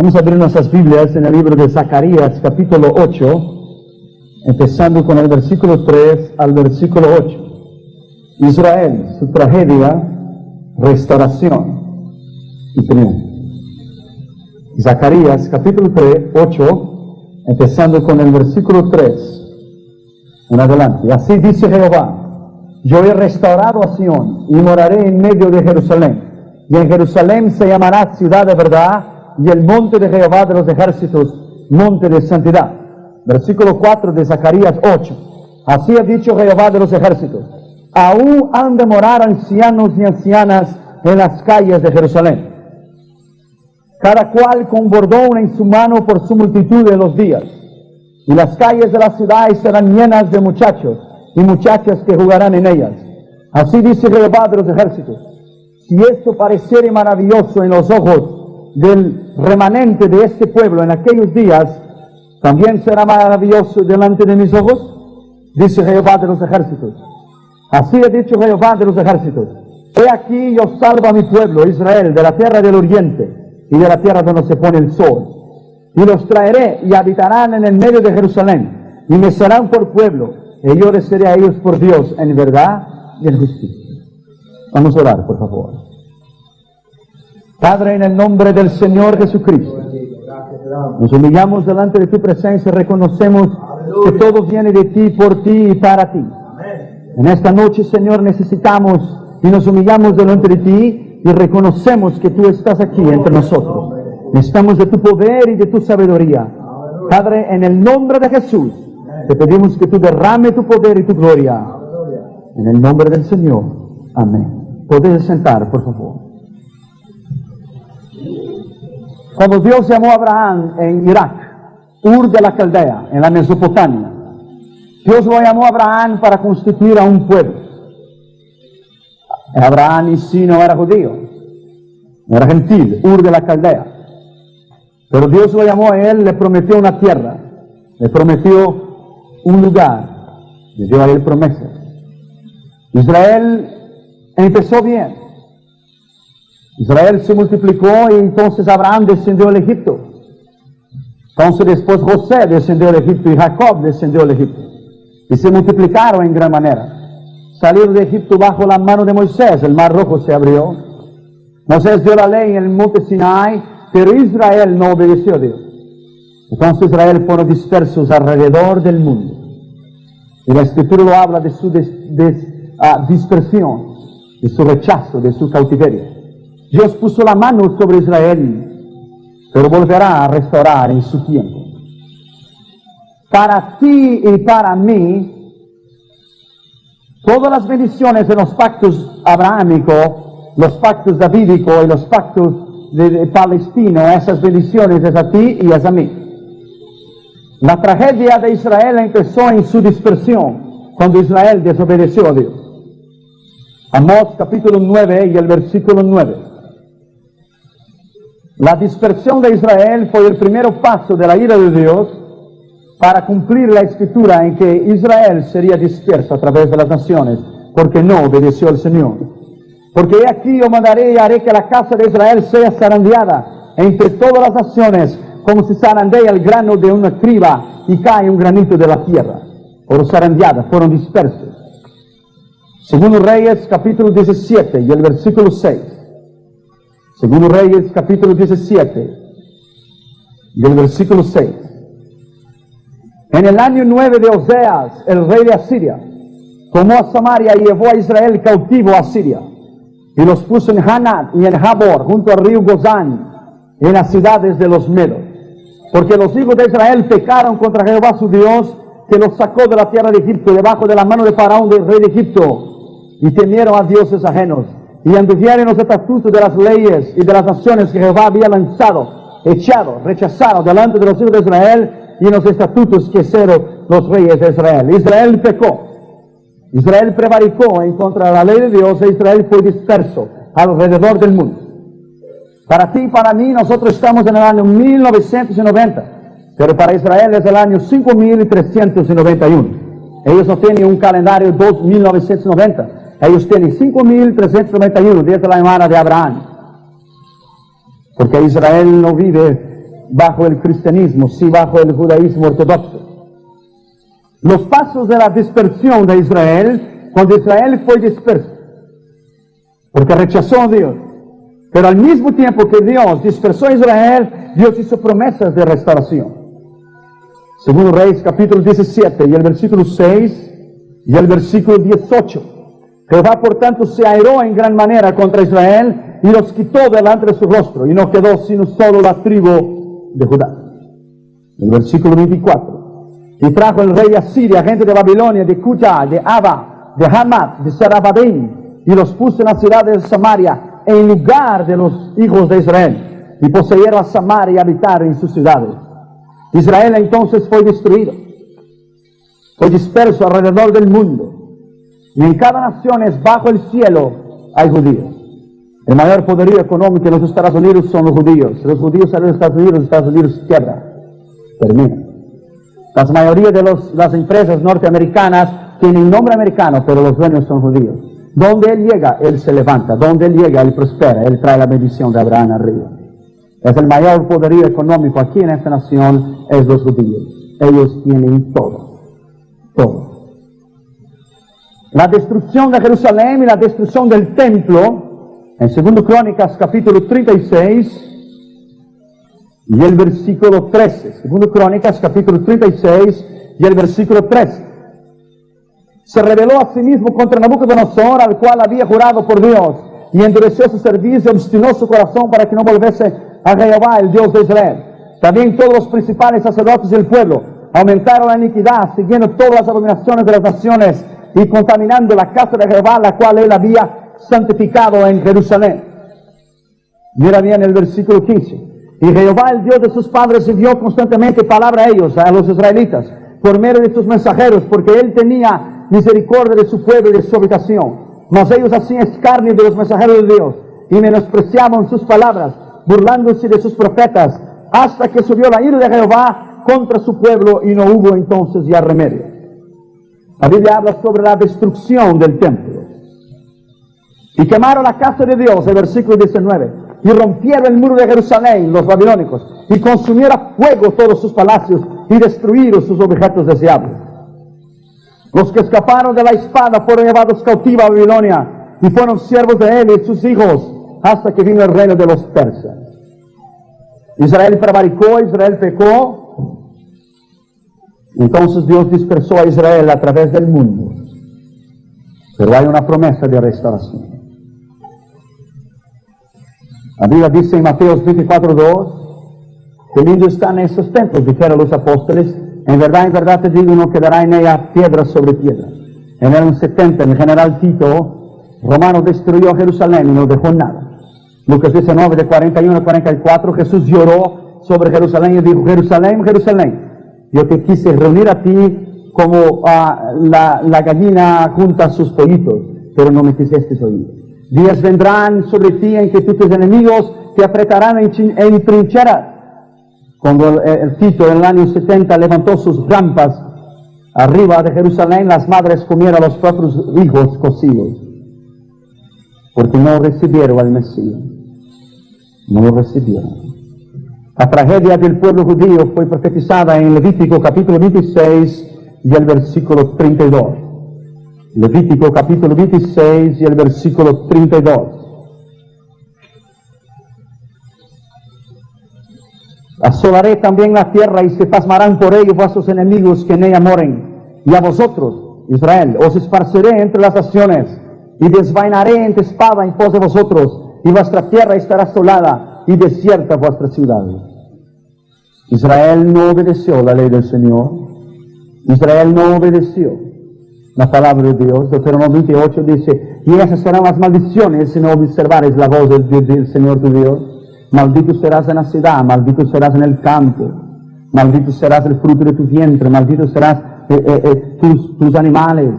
Vamos a abrir nuestras Biblias en el libro de Zacarías, capítulo 8, empezando con el versículo 3 al versículo 8. Israel, su tragedia, restauración y triunfo. Zacarías, capítulo 8, empezando con el versículo 3 en adelante. Así dice Jehová: yo he restaurado a Sión y moraré en medio de Jerusalén. Y en Jerusalén se llamará ciudad de verdad, y el monte de Jehová de los ejércitos, monte de santidad. Versículo 4 de Zacarías 8. Así ha dicho Jehová de los ejércitos: aún han de morar ancianos y ancianas en las calles de Jerusalén, cada cual con bordón en su mano por su multitud de los días. Y las calles de la ciudad serán llenas de muchachos y muchachas que jugarán en ellas. Así dice Jehová de los ejércitos: si esto pareciere maravilloso en los ojos del remanente de este pueblo en aquellos días, ¿también será maravilloso delante de mis ojos? Dice Jehová de los ejércitos. Así ha dicho Jehová de los ejércitos: he aquí yo salvo a mi pueblo Israel de la tierra del oriente y de la tierra donde se pone el sol, y los traeré y habitarán en el medio de Jerusalén, y me serán por pueblo, y yo les seré a ellos por Dios en verdad y en justicia. Vamos a orar, por favor. Padre, en el nombre del Señor Jesucristo, nos humillamos delante de tu presencia, reconocemos que todo viene de ti, por ti y para ti. En esta noche, Señor, necesitamos y nos humillamos delante de ti y reconocemos que tú estás aquí entre nosotros. Necesitamos de tu poder y de tu sabiduría. Padre, en el nombre de Jesús, te pedimos que tú derrame tu poder y tu gloria. En el nombre del Señor. Amén. Podéis sentar, por favor. Cuando Dios llamó a Abraham en Irak, Ur de la Caldea, en la Mesopotamia, Dios lo llamó a Abraham para constituir a un pueblo. Abraham y sí no era judío, no era gentil, Ur de la Caldea. Pero Dios lo llamó a él, le prometió una tierra, le prometió un lugar, le dio a él promesas. Israel empezó bien. Israel se multiplicó y entonces Abraham descendió al Egipto. Entonces después José descendió al Egipto y Jacob descendió al Egipto. Y se multiplicaron en gran manera. Salieron de Egipto bajo la mano de Moisés, el mar rojo se abrió. Moisés dio la ley en el monte Sinai, pero Israel no obedeció a Dios. Entonces Israel fueron dispersos alrededor del mundo. Y la Escritura lo habla de su dispersión, de su rechazo, de su cautiverio. Dios puso la mano sobre Israel, pero volverá a restaurar en su tiempo. Para ti y para mí, todas las bendiciones de los pactos abrahámicos, los pactos davídicos y los pactos de Palestino, esas bendiciones es a ti y es a mí. La tragedia de Israel empezó en su dispersión, cuando Israel desobedeció a Dios. Amós capítulo 9 y el versículo 9. La dispersión de Israel fue el primer paso de la ira de Dios para cumplir la escritura en que Israel sería disperso a través de las naciones, porque no obedeció al Señor. Porque he aquí yo mandaré y haré que la casa de Israel sea zarandeada entre todas las naciones, como se zarandea el grano de una criba y cae un granito de la tierra. Fueron zarandeadas, fueron dispersos. Segundo Reyes capítulo 17 y el versículo 6. Segundo Reyes capítulo 17 y el versículo 6. En el año 9 de Oseas, el rey de Asiria, tomó a Samaria y llevó a Israel cautivo a Siria, y los puso en Hanat y en Jabor, junto al río Gozán, en las ciudades de los medos. Porque los hijos de Israel pecaron contra Jehová su Dios, que los sacó de la tierra de Egipto, debajo de la mano de Faraón, del rey de Egipto, y temieron a dioses ajenos, y anduvieron los estatutos de las leyes y de las naciones que Jehová había lanzado, echado, rechazado delante de los hijos de Israel, y en los estatutos que hicieron los reyes de Israel. Israel pecó. Israel prevaricó en contra de la ley de Dios, e Israel fue disperso alrededor del mundo. Para ti y para mí, nosotros estamos en el año 1990, pero para Israel es el año 5391. Ellos no tienen un calendario 1990, ellos tienen 5391 desde la llamada de Abraham. Porque Israel no vive bajo el cristianismo, sí bajo el judaísmo ortodoxo. Los pasos de la dispersión de Israel, cuando Israel fue disperso, porque rechazó a Dios. Pero al mismo tiempo que Dios dispersó a Israel, Dios hizo promesas de restauración. Segundo Reyes capítulo 17 y el versículo 6 y el versículo 18. Jehová por tanto se airó en gran manera contra Israel y los quitó delante de su rostro, y no quedó sino solo la tribu de Judá. El versículo 24. Y trajo el rey Asiria, gente de Babilonia, de Cutha, de Ava, de Hamat, de Sarabadim, y los puso en la ciudad de Samaria, en lugar de los hijos de Israel, y poseyeron a Samaria y habitaron en sus ciudades. Israel entonces fue destruido, fue disperso alrededor del mundo, y en cada nación bajo el cielo hay judíos. El mayor poderío económico en los Estados Unidos son los judíos. Los judíos salen de los Estados Unidos quiebra, termina. La mayoría de las empresas norteamericanas tienen nombre americano, pero los dueños son judíos. Donde él llega, él se levanta. Donde él llega, él prospera. Él trae la bendición de Abraham arriba. Es el mayor poderío económico aquí en esta nación, es los judíos. Ellos tienen todo. Todo. La destrucción de Jerusalén y la destrucción del templo, en 2 Crónicas capítulo 36, y el versículo 13. 2 Crónicas capítulo 36 y el versículo 13. Se rebeló a sí mismo contra Nabucodonosor, al cual había jurado por Dios, y endureció su servicio, obstinó su corazón para que no volviese a Jehová, el Dios de Israel. También todos los principales sacerdotes del pueblo aumentaron la iniquidad, siguiendo todas las abominaciones de las naciones y contaminando la casa de Jehová, la cual él había santificado en Jerusalén. Mira bien el versículo 15. Y Jehová, el Dios de sus padres, envió constantemente palabra a ellos, a los israelitas, por medio de sus mensajeros, porque él tenía misericordia de su pueblo y de su habitación. Mas ellos hacían escarnio de los mensajeros de Dios, y menospreciaban sus palabras, burlándose de sus profetas, hasta que subió la ira de Jehová contra su pueblo, y no hubo entonces ya remedio. La Biblia habla sobre la destrucción del templo. Y quemaron la casa de Dios, el versículo 19. Y rompieron el muro de Jerusalén, los babilónicos, y consumieron a fuego todos sus palacios, y destruyeron sus objetos deseables. Los que escaparon de la espada fueron llevados cautivos a Babilonia, y fueron siervos de él y sus hijos, hasta que vino el reino de los persas. Israel prevaricó, Israel pecó. Entonces Dios dispersó a Israel a través del mundo. Pero hay una promesa de restauración. La Biblia dice en Mateo 24:2, qué lindo están esos templos, dijeron los apóstoles. En verdad te digo, no quedará en ella piedra sobre piedra. En el 70, el general Tito romano destruyó Jerusalén y no dejó nada. Lucas 19, de 41 a 44, Jesús lloró sobre Jerusalén y dijo: Jerusalén, Jerusalén, yo te quise reunir a ti como la gallina junta a sus pollitos, pero no me quisiste oír. Días vendrán sobre ti en que tus enemigos te apretarán en trincheras. Cuando el Tito en el año 70 levantó sus rampas arriba de Jerusalén, las madres comieron a los propios hijos cocidos, porque no recibieron al Mesías. No lo recibieron. La tragedia del pueblo judío fue profetizada en Levítico capítulo 26 y el versículo 32. Levítico capítulo 26 y el versículo 32. Asolaré también la tierra y se pasmarán por ello vuestros enemigos que en ella moren. Y a vosotros, Israel, os esparciré entre las naciones y desvainaré entre espada en pos de vosotros, y vuestra tierra estará asolada y desierta vuestra ciudad. Israel no obedeció la ley del Señor. Israel no obedeció la palabra de Dios. Deuteronomio 28 dice: y esas serán las maldiciones si no observares la voz del Señor tu Dios. Maldito serás en la ciudad, maldito serás en el campo, maldito serás el fruto de tu vientre, maldito serás tus animales.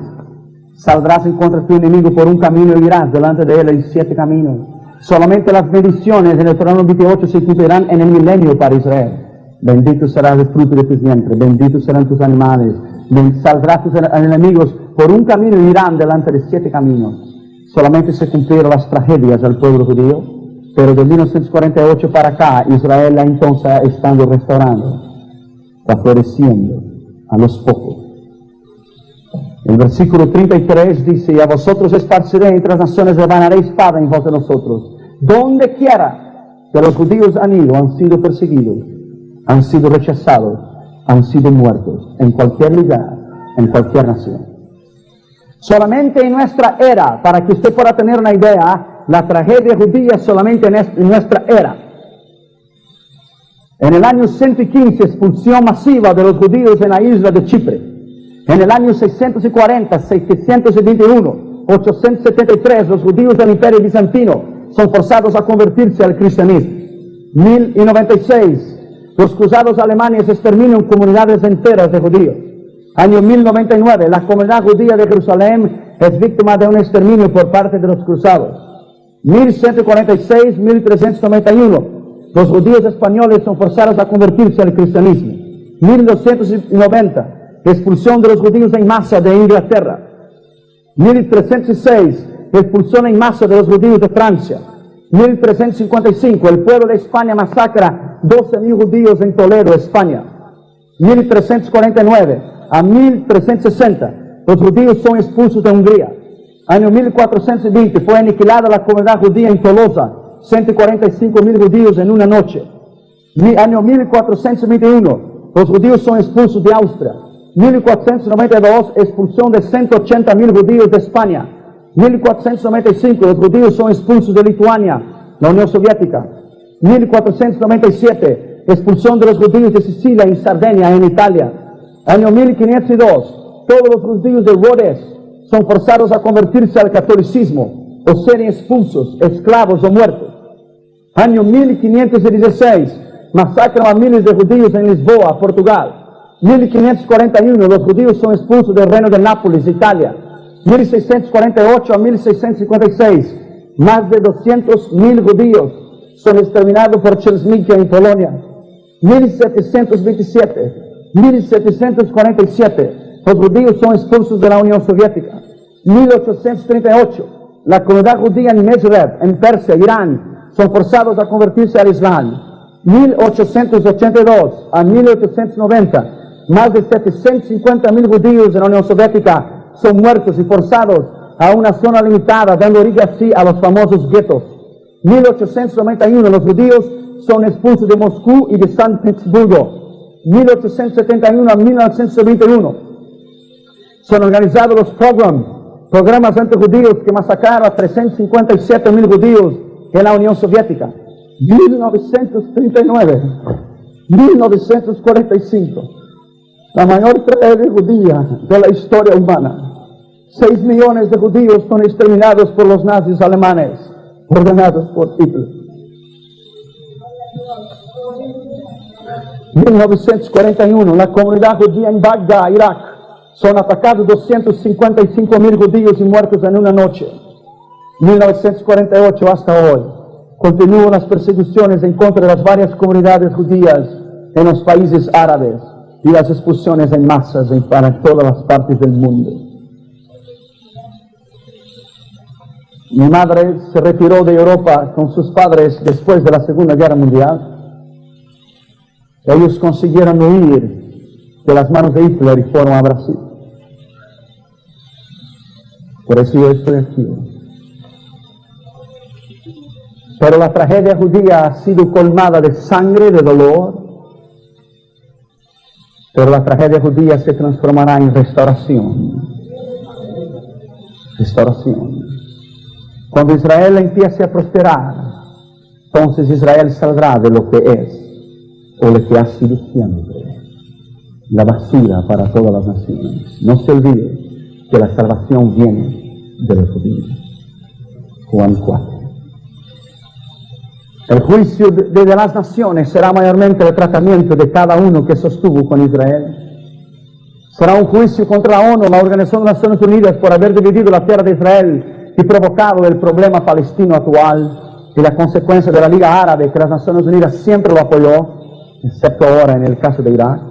Saldrás en contra de tu enemigo por un camino y irás delante de él en 7 caminos. Solamente las bendiciones en Deuteronomio 28 se cumplirán en el milenio para Israel. Bendito serás el fruto de tu vientre, benditos serán tus animales. Saldrás tus enemigos por un camino y irán delante de 7 caminos. Solamente se cumplieron las tragedias del pueblo judío. Pero de 1948 para acá, Israel entonces estando restaurando, está floreciendo a los pocos. El versículo 33 dice: y a vosotros esparciré entre las naciones, rebanaré espada en vos de nosotros. Donde quiera que los judíos han ido, han sido perseguidos, han sido rechazados, han sido muertos, en cualquier lugar, en cualquier nación. Solamente en nuestra era, para que usted pueda tener una idea, la tragedia judía solamente en nuestra era. En el año 115, expulsión masiva de los judíos en la isla de Chipre. En el año 640, 621, 873, los judíos del Imperio Bizantino son forzados a convertirse al cristianismo. 1096, los cruzados alemanes exterminan comunidades enteras de judíos. Año 1099, la comunidad judía de Jerusalén es víctima de un exterminio por parte de los cruzados. 1146, 1391, los judíos españoles son forzados a convertirse al cristianismo. 1290, expulsión de los judíos en masa de Inglaterra. 1306, expulsión en masa de los judíos de Francia. 1355, el pueblo de España masacra 12.000 judíos en Toledo, España. 1349 a 1360, los judíos son expulsos de Hungría. Año 1420, fue aniquilada la comunidad judía en Tolosa, 145.000 judíos en una noche. Año 1421, los judíos son expulsos de Austria. 1492, expulsión de 180.000 judíos de España. 1495, los judíos son expulsos de Lituania, la Unión Soviética. 1497, expulsión de los judíos de Sicilia y Sardenia, en Italia. Año 1502, todos los judíos de Rhodes son forzados a convertirse al catolicismo, o ser expulsos, esclavos o muertos. Año 1516, masacran a miles de judíos en Lisboa, Portugal. 1541, los judíos son expulsos del reino de Nápoles, Italia. 1648 a 1656, más de 200.000 judíos son exterminados por Chrznicki en Polonia. 1747, los judíos son expulsos de la Unión Soviética. 1838, la comunidad judía en Mezreb, en Persia, Irán, son forzados a convertirse al Islam. 1882 a 1890, más de 750.000 judíos en la Unión Soviética son muertos y forzados a una zona limitada, dando origen así a los famosos guetos. 1891, los judíos son expulsos de Moscú y de San Petersburgo. 1871 a 1921, son organizados los programas antijudíos que masacraron a 357.000 judíos en la Unión Soviética. 1939, 1945, la mayor tragedia judía de la historia humana. 6 millones de judíos son exterminados por los nazis alemanes, ordenados por Hitler. 1941, la comunidad judía en Bagdad, Irak, son atacados 255.000 judíos y muertos en una noche. 1948 hasta hoy, continúan las persecuciones en contra de las varias comunidades judías en los países árabes y las expulsiones en masas para todas las partes del mundo. Mi madre se retiró de Europa con sus padres después de la Segunda Guerra Mundial. Ellos consiguieron huir de las manos de Hitler y fueron a Brasil. Por eso yo estoy aquí. Pero la tragedia judía ha sido colmada de sangre, de dolor. Pero la tragedia judía se transformará en restauración. Restauración. Cuando Israel empiece a prosperar, entonces Israel saldrá de lo que es, o lo que ha sido siempre, la basura para todas las naciones. No se olvide que la salvación viene de los judíos. Juan 4. El juicio de las naciones será mayormente el tratamiento de cada uno que sostuvo con Israel. Será un juicio contra la ONU, la Organización de las Naciones Unidas, por haber dividido la tierra de Israel y provocado el problema palestino actual y la consecuencia de la Liga Árabe, que las Naciones Unidas siempre lo apoyó, excepto ahora en el caso de Irak.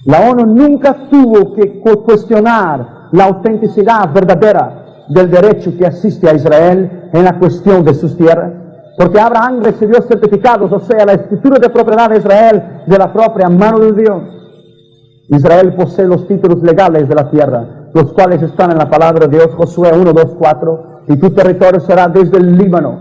La ONU nunca tuvo que cuestionar la autenticidad verdadera del derecho que asiste a Israel en la cuestión de sus tierras. Porque Abraham recibió certificados, o sea, la escritura de propiedad de Israel de la propia mano de Dios. Israel posee los títulos legales de la tierra, los cuales están en la palabra de Dios, Josué 1, 2, 4, y tu territorio será desde el Líbano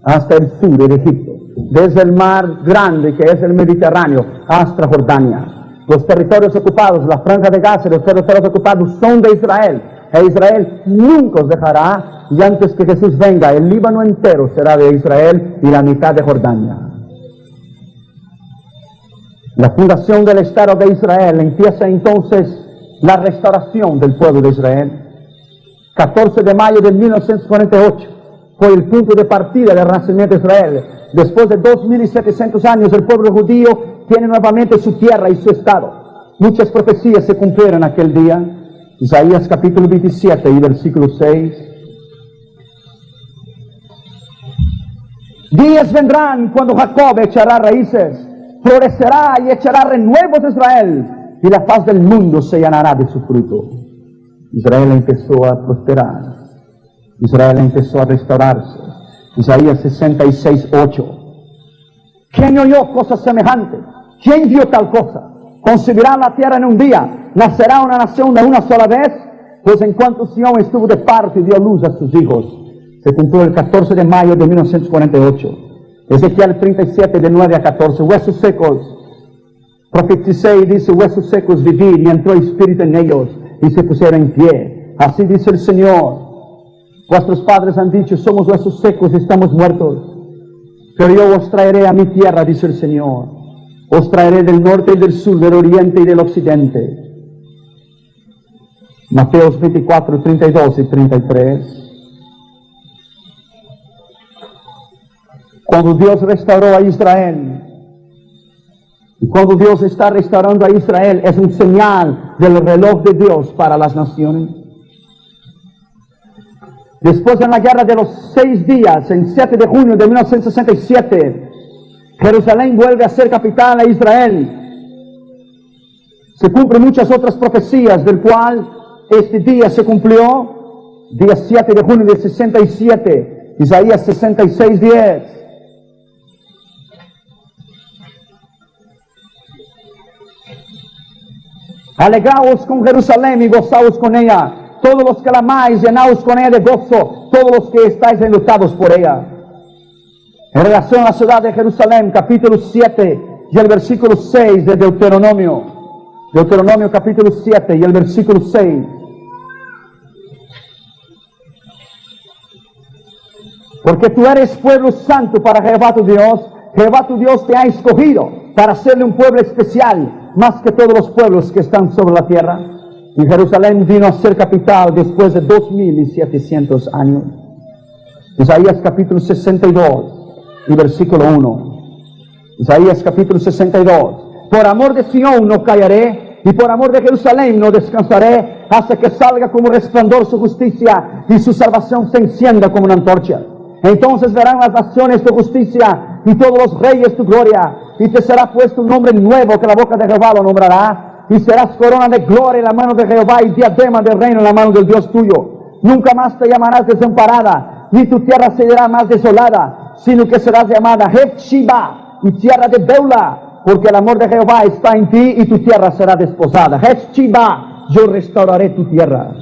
hasta el sur de Egipto, desde el mar grande que es el Mediterráneo hasta Jordania. Los territorios ocupados, la franja de Gaza y los territorios ocupados son de Israel, e Israel nunca os dejará, y antes que Jesús venga, el Líbano entero será de Israel y la mitad de Jordania. La fundación del Estado de Israel empieza entonces la restauración del pueblo de Israel. 14 de mayo de 1948 fue el punto de partida del renacimiento de Israel. Después de 2700 años, el pueblo judío tiene nuevamente su tierra y su Estado. Muchas profecías se cumplieron aquel día. Isaías capítulo 27 y versículo 6. Días vendrán cuando Jacob echará raíces, florecerá y echará renuevos de Israel, y la faz del mundo se llenará de su fruto. Israel empezó a prosperar. Israel empezó a restaurarse. Isaías 66:8. ¿Quién oyó cosas semejantes? ¿Quién vio tal cosa? ¿Concebirá la tierra en un día? ¿Nacerá una nación de una sola vez? Pues en cuanto Sión estuvo de parto y dio luz a sus hijos. Se cumplió el 14 de mayo de 1948. Ezequiel 37, de 9 a 14. Huesos secos. Profeticé y dice, huesos secos vivid, y entró espíritu en ellos, y se pusieron en pie. Así dice el Señor. Vuestros padres han dicho, somos huesos secos y estamos muertos. Pero yo os traeré a mi tierra, dice el Señor. Os traeré del norte y del sur, del oriente y del occidente. Mateos 24, 32 y 33. Cuando Dios restauró a Israel, y cuando Dios está restaurando a Israel, es un señal del reloj de Dios para las naciones. Después de la guerra de los 6 días, en 7 de junio de 1967, Jerusalén vuelve a ser capital de Israel. Se cumplen muchas otras profecías, del cual este día se cumplió, día 7 de junio del 67, Isaías 66:10. Alegraos con Jerusalén y gozaos con ella. Todos los que la amáis, llenaos con ella de gozo. Todos los que estáis enlutados por ella. En relación a la ciudad de Jerusalén, capítulo 7 y el versículo 6 de Deuteronomio. Deuteronomio capítulo 7 y el versículo 6. Porque tú eres pueblo santo para Jehová tu Dios. Jehová tu Dios te ha escogido para hacerle un pueblo especial, más que todos los pueblos que están sobre la tierra. Y Jerusalén vino a ser capital después de 2700 años. Isaías capítulo 62 y versículo 1. Isaías capítulo 62. Por amor de Sión no callaré, y por amor de Jerusalén no descansaré, hasta que salga como resplandor su justicia, y su salvación se encienda como una antorcha. Entonces verán las naciones tu justicia, y todos los reyes tu gloria, y te será puesto un nombre nuevo que la boca de Jehová lo nombrará, y serás corona de gloria en la mano de Jehová, y diadema de reino en la mano del Dios tuyo. Nunca más te llamarás desamparada, ni tu tierra será más desolada, sino que serás llamada Hephzibah, y tierra de Beula, porque el amor de Jehová está en ti, y tu tierra será desposada. Hephzibah, yo restauraré tu tierra.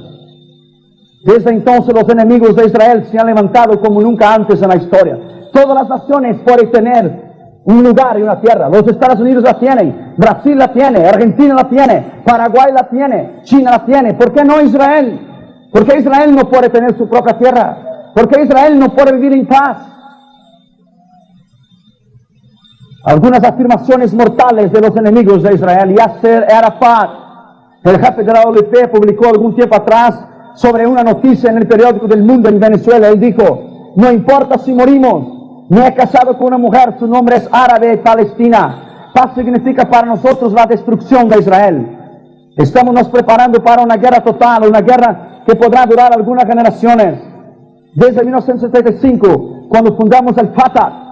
Desde entonces los enemigos de Israel se han levantado como nunca antes en la historia. Todas las naciones pueden tener un lugar y una tierra. Los Estados Unidos la tienen, Brasil la tiene, Argentina la tiene, Paraguay la tiene, China la tiene. ¿Por qué no Israel? ¿Por qué Israel no puede tener su propia tierra? ¿Por qué Israel no puede vivir en paz? Algunas afirmaciones mortales de los enemigos de Israel. Yasser Arafat, el jefe de la OLP, publicó algún tiempo atrás sobre una noticia en el periódico del Mundo en Venezuela. Él dijo, no importa si morimos, me he casado con una mujer, su nombre es árabe y palestina. Paz significa para nosotros la destrucción de Israel. Estamos nos preparando para una guerra total, una guerra que podrá durar algunas generaciones. Desde 1975, cuando fundamos el Fatah,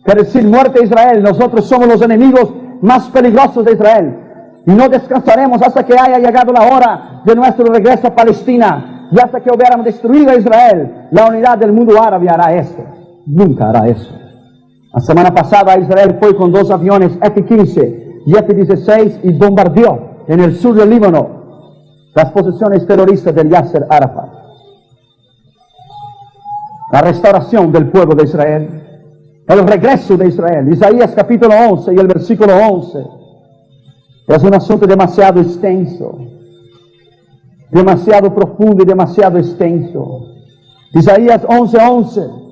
quiere decir muerte a Israel, nosotros somos los enemigos más peligrosos de Israel. Y no descansaremos hasta que haya llegado la hora de nuestro regreso a Palestina. y hasta que hubiéramos destruido a Israel, la unidad del mundo árabe hará esto. Nunca hará eso. La semana pasada Israel fue con 2 aviones F-15 y F-16 y bombardeó en el sur del Líbano las posiciones terroristas del Yasser Arafat. La restauración del pueblo de Israel, el regreso de Israel. Isaías capítulo 11 y el versículo 11. Es un asunto demasiado extenso, demasiado profundo y demasiado extenso. Isaías 11:11.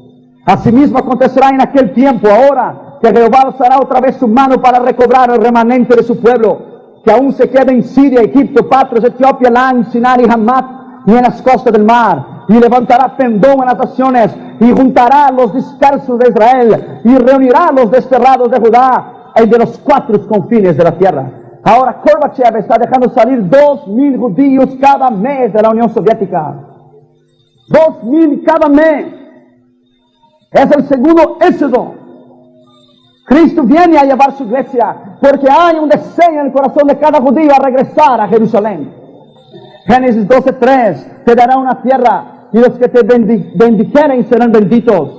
Asimismo acontecerá en aquel tiempo, ahora, que Jehová alzará otra vez su mano para recobrar el remanente de su pueblo, que aún se queda en Siria, Egipto, Patros, Etiopía, Lan, Sinai y Hamat, y en las costas del mar. Y levantará pendón en las naciones, y juntará a los dispersos de Israel, y reunirá a los desterrados de Judá, y de los 4 confines de la tierra. Ahora Gorbachev está dejando salir 2,000 judíos cada mes de la Unión Soviética. 2,000 cada mes. Es el segundo éxodo. Cristo viene a llevar su iglesia porque hay un deseo en el corazón de cada judío a regresar a Jerusalén. Génesis 12:3, te dará una tierra y los que te bendijeren serán benditos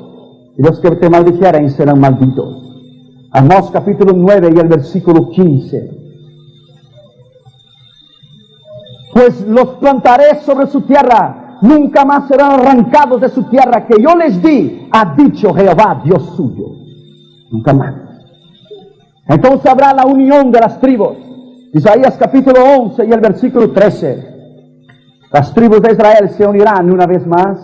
y los que te maldijeren serán malditos. Amós capítulo 9 y el versículo 15. Pues los plantaré sobre su tierra, nunca más serán arrancados de su tierra que yo les di, ha dicho Jehová Dios suyo. Nunca más. Entonces habrá la unión de las tribus. Isaías capítulo 11 y el versículo 13. Las tribus de Israel se unirán una vez más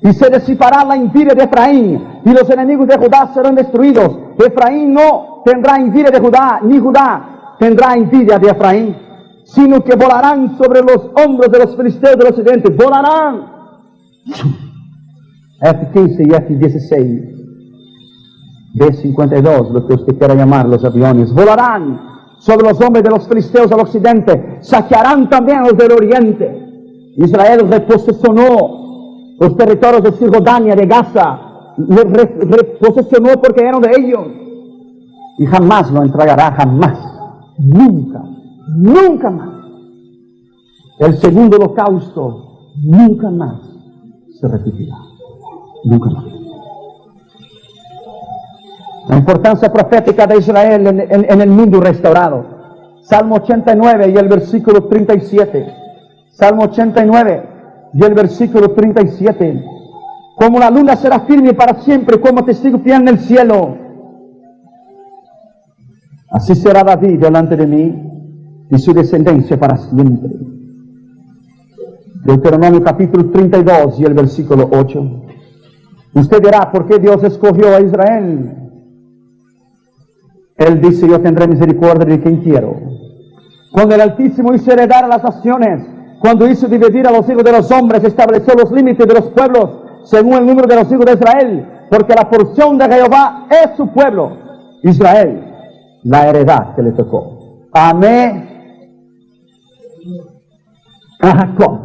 y se disipará la envidia de Efraín y los enemigos de Judá serán destruidos. Efraín no tendrá envidia de Judá, ni Judá tendrá envidia de Efraín, sino que volarán sobre los hombros de los filisteos del occidente. Volarán. F-15 y F-16. B-52, lo que usted quiera llamar los aviones. Volarán sobre los hombres de los filisteos del occidente. Saquearán también los del oriente. Israel reposesionó los territorios de Cisjordania, de Gaza. Reposesionó porque eran de ellos. Y jamás lo entregará, jamás. Nunca. Nunca más. El segundo holocausto nunca más se repetirá. Nunca más. La importancia profética de Israel en el mundo restaurado. Salmo 89 y el versículo 37. Salmo 89 y el versículo 37. Como la luna será firme para siempre, como testigo fiel en el cielo. Así será David delante de mí y su descendencia para siempre. Deuteronomio capítulo 32 y el versículo 8. Usted dirá, ¿por qué Dios escogió a Israel? Él dice, yo tendré misericordia de quien quiero. Cuando el Altísimo hizo heredar a las naciones, cuando hizo dividir a los hijos de los hombres, estableció los límites de los pueblos según el número de los hijos de Israel, porque la porción de Jehová es su pueblo, Israel, la heredad que le tocó. Amé a Jacob,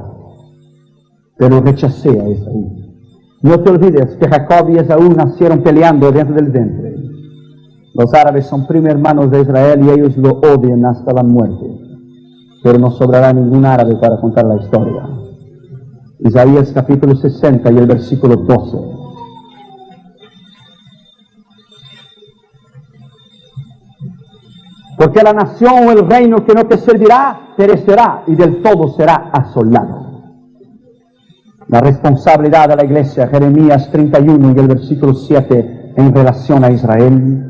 pero rechacé a Esaú. No te olvides que Jacob y Esaú nacieron peleando dentro del vientre. Los árabes son primos hermanos de Israel y ellos lo odian hasta la muerte. Pero no sobrará ningún árabe para contar la historia. Isaías capítulo 60 y el versículo 12. Porque la nación o el reino que no te servirá, perecerá y del todo será asolado. La responsabilidad de la iglesia, Jeremías 31 y el versículo 7, en relación a Israel.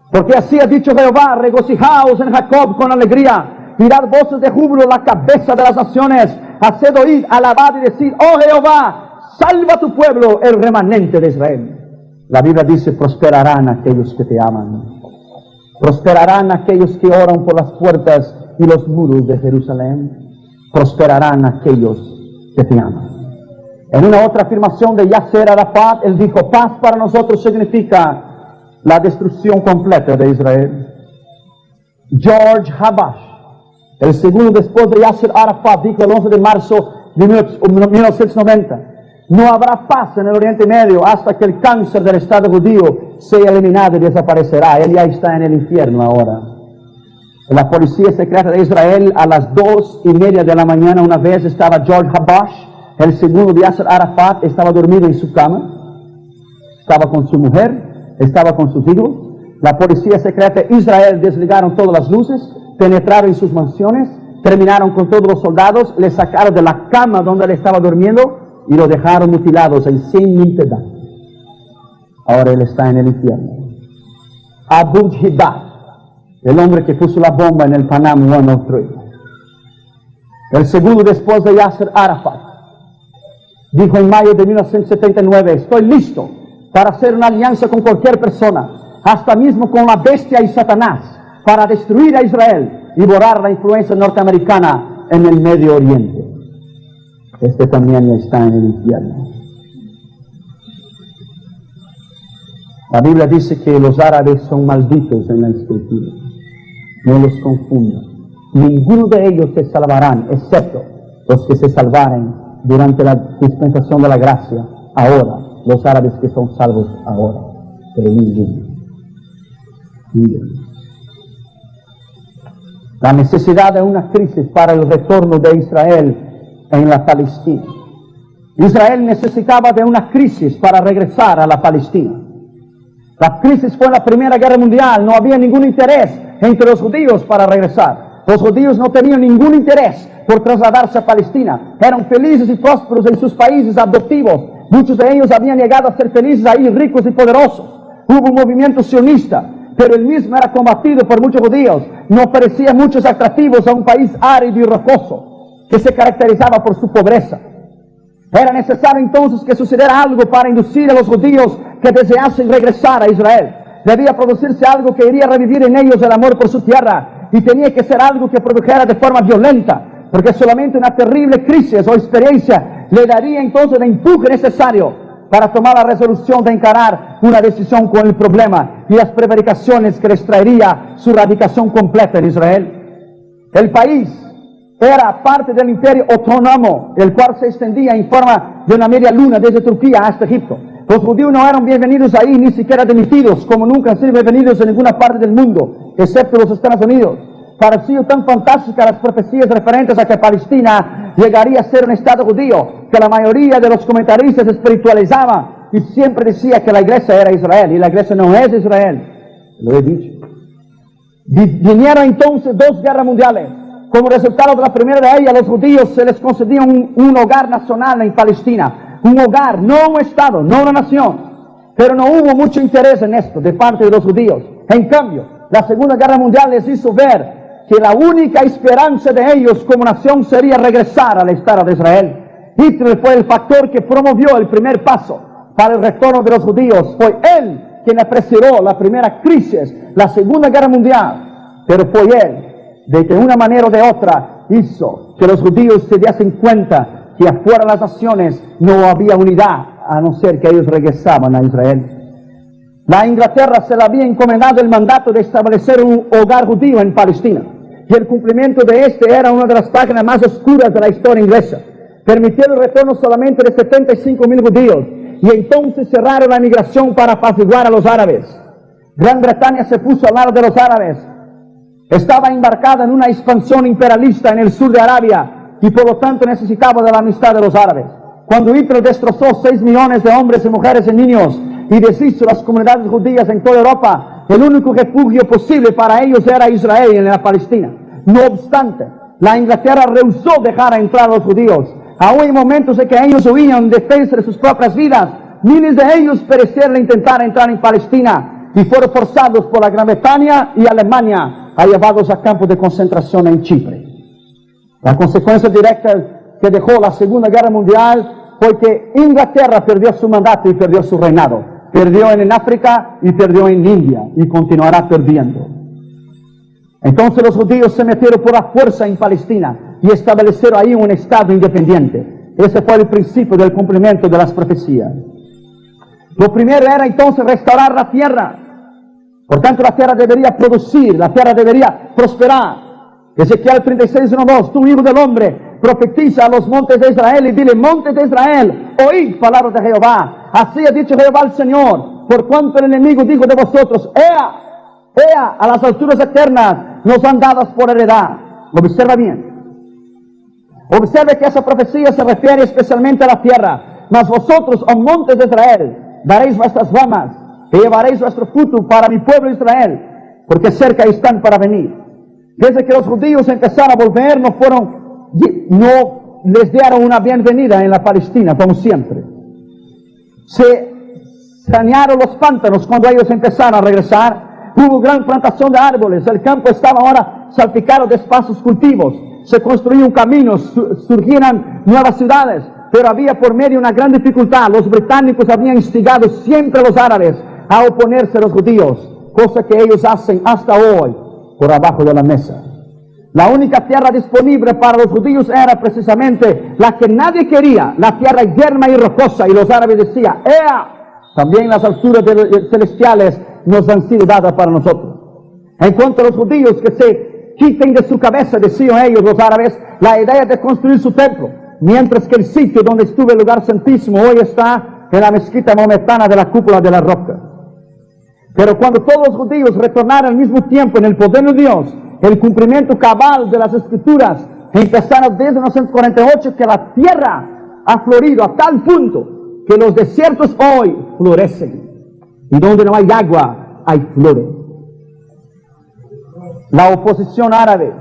Porque así ha dicho Jehová, regocijaos en Jacob con alegría, y dad voces de júbilo la cabeza de las naciones, haced oír, alabad y decir, oh Jehová, salva a tu pueblo, el remanente de Israel. La Biblia dice, prosperarán aquellos que te aman. Prosperarán aquellos que oran por las puertas y los muros de Jerusalén. Prosperarán aquellos que te aman. En una otra afirmación de Yasser Arafat, él dijo, paz para nosotros significa la destrucción completa de Israel. George Habash, el segundo después de Yasser Arafat, dijo el 11 de marzo de 1990, no habrá paz en el Oriente Medio hasta que el cáncer del Estado judío sea eliminado y desaparecerá. Él ya está en el infierno ahora. La policía secreta de Israel a las 2:30 de la mañana, una vez estaba George Habash, el segundo de Yasser Arafat, estaba dormido en su cama, estaba con su mujer, estaba con sus hijos. La policía secreta de Israel desligaron todas las luces, penetraron en sus mansiones, terminaron con todos los soldados, le sacaron de la cama donde él estaba durmiendo y lo dejaron mutilados en 100,000 pedazos. Ahora él está en el infierno. Abu Jibab, el hombre que puso la bomba en el Panam 103. El segundo después de Yasser Arafat, dijo en mayo de 1979, estoy listo para hacer una alianza con cualquier persona, hasta mismo con la bestia y Satanás, para destruir a Israel y borrar la influencia norteamericana en el Medio Oriente. Este también está en el infierno. La Biblia dice que los árabes son malditos en la Escritura. No los confundan. Ninguno de ellos se salvarán, excepto los que se salvaren durante la dispensación de la gracia. Ahora, los árabes que son salvos ahora. Pero ninguno. La necesidad de una crisis para el retorno de Israel en la Palestina. Israel necesitaba de una crisis para regresar a la Palestina. La crisis fue en la Primera Guerra Mundial, no había ningún interés entre los judíos para regresar. Los judíos no tenían ningún interés por trasladarse a Palestina. Eran felices y prósperos en sus países adoptivos. Muchos de ellos habían llegado a ser felices ahí, ricos y poderosos. Hubo un movimiento sionista, pero el mismo era combatido por muchos judíos. No ofrecía muchos atractivos a un país árido y rocoso, que se caracterizaba por su pobreza. Era necesario entonces que sucediera algo para inducir a los judíos que deseasen regresar a Israel. Debía producirse algo que iría a revivir en ellos el amor por su tierra, y tenía que ser algo que produjera de forma violenta, porque solamente una terrible crisis o experiencia le daría entonces el empuje necesario para tomar la resolución de encarar una decisión con el problema y las prevaricaciones que les traería su radicación completa en Israel. El país era parte del imperio otomano, el cual se extendía en forma de una media luna desde Turquía hasta Egipto. Los judíos no eran bienvenidos ahí, ni siquiera admitidos, como nunca han sido bienvenidos en ninguna parte del mundo, excepto los Estados Unidos. Parecían tan fantásticas las profecías referentes a que Palestina llegaría a ser un estado judío, que la mayoría de los comentaristas espiritualizaban y siempre decía que la iglesia era Israel, y la iglesia no es Israel. Lo he dicho. Vinieron entonces 2 guerras mundiales. Como resultado de la primera de ellas, los judíos se les concedía un hogar nacional en Palestina. Un hogar, no un estado, no una nación. Pero no hubo mucho interés en esto de parte de los judíos. En cambio, la Segunda Guerra Mundial les hizo ver que la única esperanza de ellos como nación sería regresar al Estado de Israel. Hitler fue el factor que promovió el primer paso para el retorno de los judíos. Fue él quien apresuró la primera crisis, la Segunda Guerra Mundial. Pero fue él, de que de una manera o de otra, hizo que los judíos se diesen cuenta que afuera de las naciones no había unidad, a no ser que ellos regresaban a Israel. La Inglaterra se le había encomendado el mandato de establecer un hogar judío en Palestina, y el cumplimiento de este era una de las páginas más oscuras de la historia inglesa. Permitieron el retorno solamente de 75,000 judíos, y entonces cerraron la migración para apaciguar a los árabes. Gran Bretaña se puso al lado de los árabes. Estaba embarcada en una expansión imperialista en el sur de Arabia, y por lo tanto necesitaba de la amistad de los árabes. Cuando Hitler destrozó 6 millones de hombres y mujeres y niños, y deshizo las comunidades judías en toda Europa, el único refugio posible para ellos era Israel en la Palestina. No obstante, la Inglaterra rehusó dejar entrar a los judíos. Aún en momentos en que ellos huían en defensa de sus propias vidas, miles de ellos perecieron al intentar entrar en Palestina, y fueron forzados por la Gran Bretaña y Alemania a llevarlos a campos de concentración en Chipre. La consecuencia directa que dejó la Segunda Guerra Mundial fue que Inglaterra perdió su mandato y perdió su reinado. Perdió en África y perdió en India, y continuará perdiendo. Entonces los judíos se metieron por la fuerza en Palestina y establecieron ahí un estado independiente. Ese fue el principio del cumplimiento de las profecías. Lo primero era entonces restaurar la tierra. Por tanto, la tierra debería producir, la tierra debería prosperar. Ezequiel 36:1-2, tú, hijo del hombre, profetiza a los montes de Israel y dile: montes de Israel, oíd palabras de Jehová. Así ha dicho Jehová el Señor: por cuanto el enemigo dijo de vosotros: ea a las alturas eternas, nos han dadas por heredad. Observa bien. Observe que esa profecía se refiere especialmente a la tierra. Mas vosotros, oh montes de Israel, daréis vuestras ramas y llevaréis vuestro fruto para mi pueblo Israel, porque cerca están para venir. Desde que los judíos empezaron a volver, no les dieron una bienvenida en la Palestina, como siempre. Se sanearon los pantanos cuando ellos empezaron a regresar. Hubo gran plantación de árboles. El campo estaba ahora salpicado de espacios cultivos. Se construían caminos, surgieron nuevas ciudades. Pero había por medio una gran dificultad. Los británicos habían instigado siempre a los árabes a oponerse a los judíos, cosa que ellos hacen hasta hoy por abajo de la mesa. La única tierra disponible para los judíos era precisamente la que nadie quería, la tierra yerma y rocosa, y los árabes decían: ¡Ea! También las alturas celestiales nos han sido dadas para nosotros. En cuanto a los judíos, que se quiten de su cabeza, decían ellos los árabes, la idea de construir su templo, mientras que el sitio donde estuvo el lugar santísimo hoy está en la mezquita maometana de la cúpula de la roca. Pero cuando todos los judíos retornaron al mismo tiempo en el poder de Dios, el cumplimiento cabal de las escrituras, empezaron desde 1948, que la tierra ha florido a tal punto que los desiertos hoy florecen, y donde no hay agua hay flores. La oposición árabe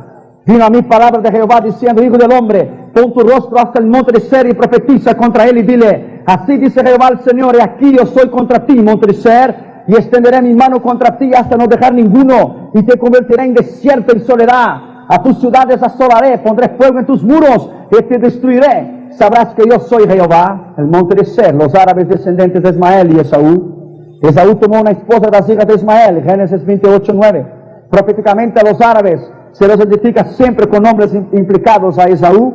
vino a mí palabra de Jehová diciendo: hijo del hombre, pon tu rostro hasta el monte de Ser y profetiza contra él y dile: así dice Jehová el Señor, y aquí yo soy contra ti, monte de Ser, y extenderé mi mano contra ti hasta no dejar ninguno, y te convertiré en desierto y soledad. A tus ciudades asolaré, pondré fuego en tus muros y te destruiré. Sabrás que yo soy Jehová. El monte de Ser, los árabes descendientes de Ismael y Esaú. Esaú tomó una esposa de las hijas de Ismael, Génesis 28:9. Proféticamente a los árabes se los identifica siempre con nombres implicados a Esaú.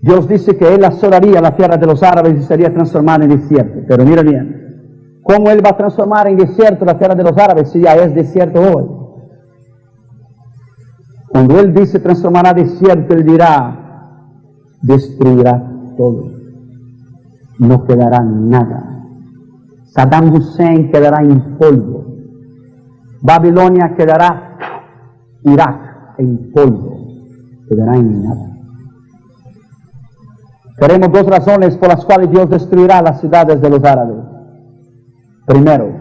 Dios dice que él asolaría la tierra de los árabes y sería transformada en desierto. Pero mira bien, ¿cómo él va a transformar en desierto la tierra de los árabes si ya es desierto hoy? Cuando él dice transformará desierto, él dirá: destruirá todo. No quedará nada. Saddam Hussein quedará en polvo. Babilonia quedará, Irak en polvo. Quedará en nada. Veremos dos razones por las cuales Dios destruirá las ciudades de los árabes. Primero,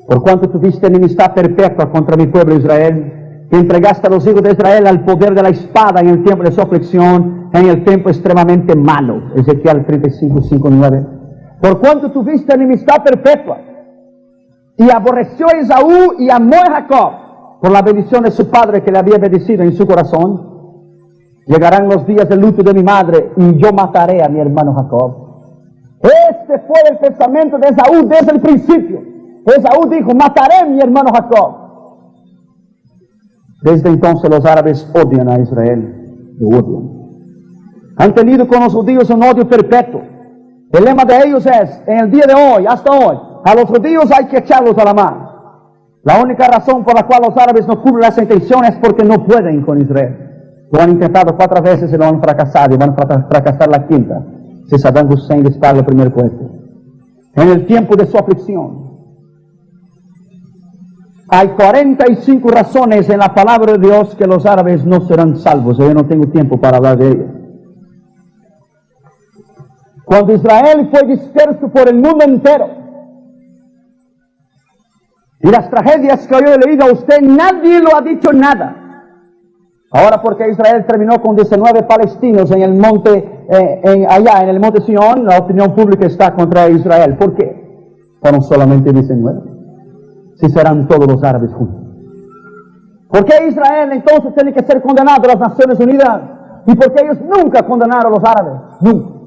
por cuanto tuviste enemistad perpetua contra mi pueblo Israel, que entregaste a los hijos de Israel al poder de la espada en el tiempo de su aflicción, en el tiempo extremadamente malo. Ezequiel 35:5-9. Por cuanto tuviste enemistad perpetua, y aborreció a Esaú y amó a Jacob, por la bendición de su padre que le había bendecido en su corazón, llegarán los días de luto de mi madre, y yo mataré a mi hermano Jacob. Este fue el pensamiento de Esaú desde el principio. Esaú dijo: mataré a mi hermano Jacob. Desde entonces los árabes odian a Israel, lo odian. Han tenido con los judíos un odio perpetuo. El lema de ellos es, en el día de hoy, hasta hoy, a los judíos hay que echarlos a la mar. La única razón por la cual los árabes no cumplen esa intención es porque no pueden con Israel. Lo han intentado 4 veces y lo han fracasado, y van a fracasar la quinta, si Saddam Hussein dispara el primer cohete. En el tiempo de su aflicción, hay 45 razones en la palabra de Dios que los árabes no serán salvos. Yo no tengo tiempo para hablar de ello. Cuando Israel fue disperso por el mundo entero, y las tragedias que yo he leído a usted, nadie lo ha dicho nada. Ahora, porque Israel terminó con 19 palestinos en el monte, allá en el monte Sión, la opinión pública está contra Israel. ¿Por qué? Fueron solamente 19. Si serán todos los árabes juntos. ¿Por qué Israel entonces tiene que ser condenado a las Naciones Unidas? ¿Y por qué ellos nunca condenaron a los árabes? Nunca.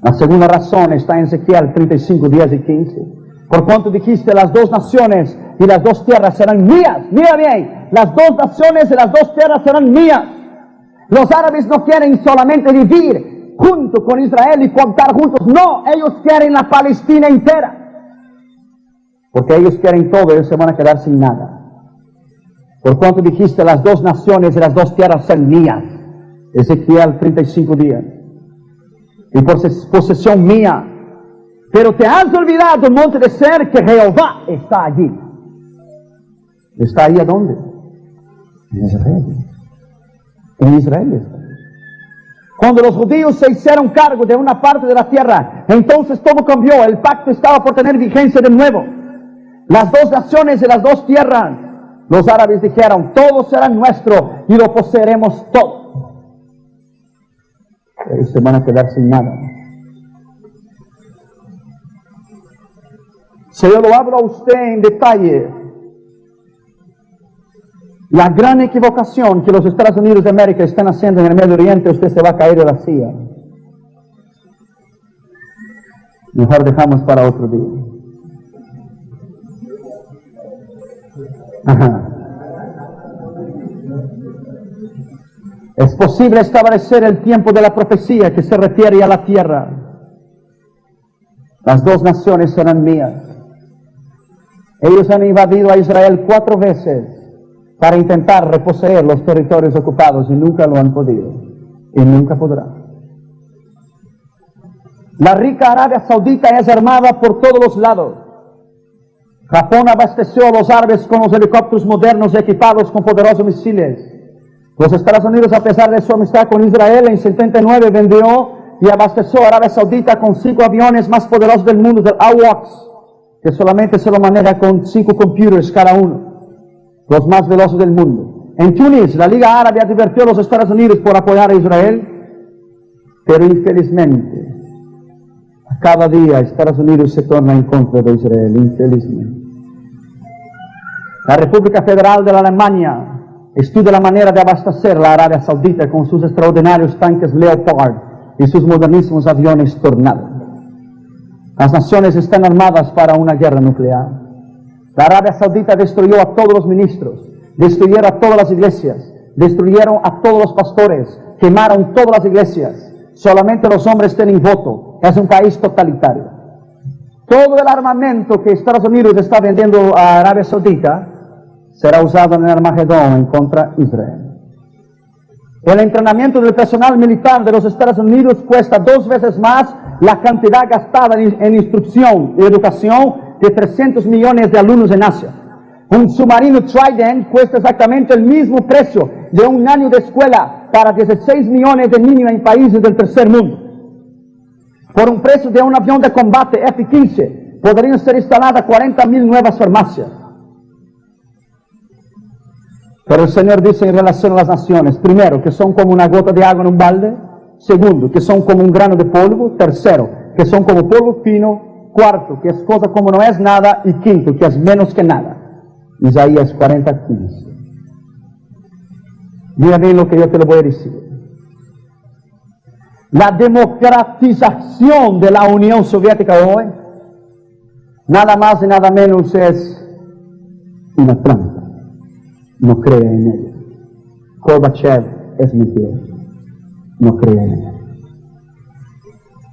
La segunda razón está en Ezequiel 35:10 y 15. Por cuanto dijiste: las 2 naciones y las 2 tierras serán mías. Mira bien, las 2 naciones y las 2 tierras serán mías. Los árabes no quieren solamente vivir junto con Israel y contar juntos. No, ellos quieren la Palestina entera. Porque ellos quieren todo, ellos se van a quedar sin nada. Por cuanto dijiste: las 2 naciones y las 2 tierras serán mías. Ezequiel 35:10. Y por posesión mía Pero te has olvidado, monte de Ser, que Jehová está allí. ¿Está ahí a dónde? En Israel. En Israel está. Cuando los judíos se hicieron cargo de una parte de la tierra, entonces todo cambió. El pacto estaba por tener vigencia de nuevo. Las dos naciones de las dos tierras, los árabes dijeron, todo será nuestro y lo poseeremos todo. Ellos se van a quedar sin nada. Si yo lo hablo a usted en detalle, la gran equivocación que los Estados Unidos de América están haciendo en el Medio Oriente, usted se va a caer de la silla. Mejor dejamos para otro día. Ajá. Es posible establecer el tiempo de la profecía que se refiere a la tierra. Las dos naciones serán mías. Ellos han invadido a Israel 4 veces para intentar reposeer los territorios ocupados y nunca lo han podido. Y nunca podrán. La rica Arabia Saudita es armada por todos los lados. Japón abasteció a los árabes con los helicópteros modernos equipados con poderosos misiles. Los Estados Unidos, a pesar de su amistad con Israel, en 79 vendió y abasteció a Arabia Saudita con 5 aviones más poderosos del mundo, del AWACS, que solamente se lo maneja con 5 computers cada uno, los más veloces del mundo. En Túnez, la Liga Árabe advirtió a los Estados Unidos por apoyar a Israel, pero infelizmente, cada día Estados Unidos se torna en contra de Israel, infelizmente. La República Federal de la Alemania estudia la manera de abastecer la Arabia Saudita con sus extraordinarios tanques Leopard y sus modernísimos aviones Tornado. Las naciones están armadas para una guerra nuclear. La Arabia Saudita destruyó a todos los ministros, destruyeron a todas las iglesias, destruyeron a todos los pastores, quemaron todas las iglesias. Solamente los hombres tienen voto. Es un país totalitario. Todo el armamento que Estados Unidos está vendiendo a Arabia Saudita será usado en el Armagedón en contra de Israel. El entrenamiento del personal militar de los Estados Unidos cuesta 2 veces más la cantidad gastada en instrucción y educación de 300 millones de alumnos en Asia. Un submarino Trident cuesta exactamente el mismo precio de un año de escuela para 16 millones de niños en países del tercer mundo. Por un precio de un avión de combate F-15 podrían ser instaladas 40.000 nuevas farmacias. Pero el Señor dice en relación a las naciones, primero, que son como una gota de agua en un balde. Segundo, que son como un grano de polvo. Tercero, que son como polvo fino. Cuarto, que es cosa como no es nada. Y quinto, que es menos que nada. Isaías 40:15. Mira bien lo que yo te lo voy a decir. La democratización de la Unión Soviética hoy, nada más y nada menos es una trampa. No cree en ella. Gorbachev es mentiroso. No cree en ella.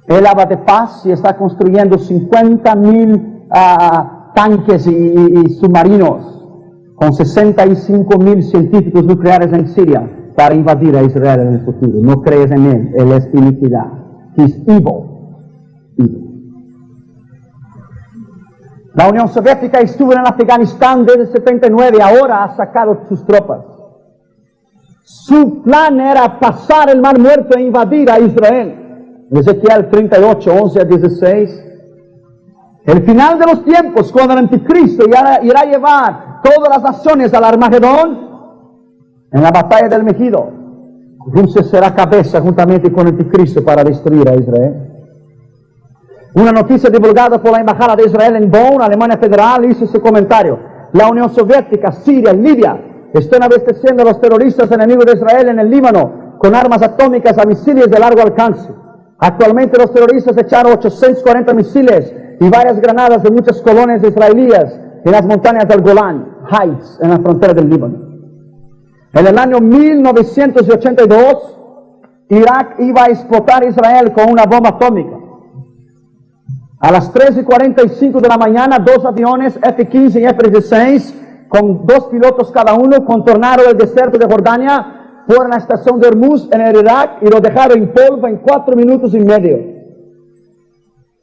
Él habla de paz y está construyendo 50.000 tanques y submarinos con 65.000 científicos nucleares en Siria para invadir a Israel en el futuro. No crees en él. Él es iniquidad. He's evil. Evil. La Unión Soviética estuvo en Afganistán desde el 79 y ahora ha sacado sus tropas. Su plan era pasar el Mar Muerto e invadir a Israel. Ezequiel 38, 11 a 16. El final de los tiempos, cuando el anticristo irá a llevar todas las naciones al Armagedón, en la batalla del Megido, Rusia será cabeza juntamente con el anticristo para destruir a Israel. Una noticia divulgada por la Embajada de Israel en Bonn, Alemania Federal, hizo ese comentario. La Unión Soviética, Siria y Libia están abasteciendo a los terroristas enemigos de Israel en el Líbano con armas atómicas a misiles de largo alcance. Actualmente los terroristas echaron 840 misiles y varias granadas de muchas colonias israelíes en las montañas del Golán Heights, en la frontera del Líbano. En el año 1982, Irak iba a explotar a Israel con una bomba atómica. A las 3:45 de la mañana, 2 aviones F-15 y F-16, con 2 pilotos cada uno, contornaron el desierto de Jordania, fueron a la estación de Hormuz en el Irak y lo dejaron en polvo en 4 minutos y medio.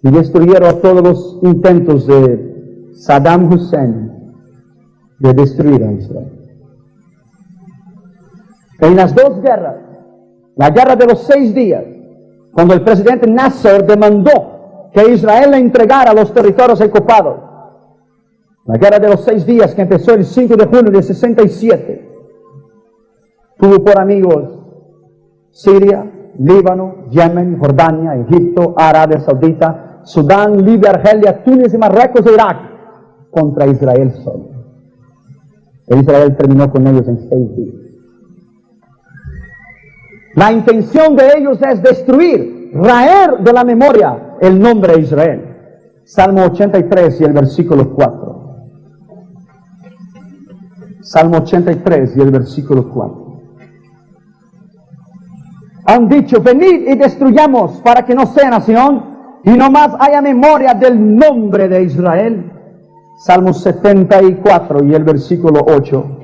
y destruyeron todos los intentos de Saddam Hussein de destruir a Israel. En las dos guerras, la guerra de los 6 días, cuando el presidente Nasser demandó que Israel le entregara los territorios ocupados, la guerra de los 6 días que empezó el 5 de junio de 67, tuvo por amigos Siria, Líbano, Yemen, Jordania, Egipto, Arabia Saudita, Sudán, Libia, Argelia, Túnez y Marruecos e Irak contra Israel solo. E Israel terminó con ellos en 6 días. La intención de ellos es destruir, raer de la memoria el nombre de Israel. Salmo 83 y el versículo 4. Salmo 83 y el versículo 4. Han dicho, venid y destruyamos para que no sea nación y no más haya memoria del nombre de Israel. Salmo 74 y el versículo 8.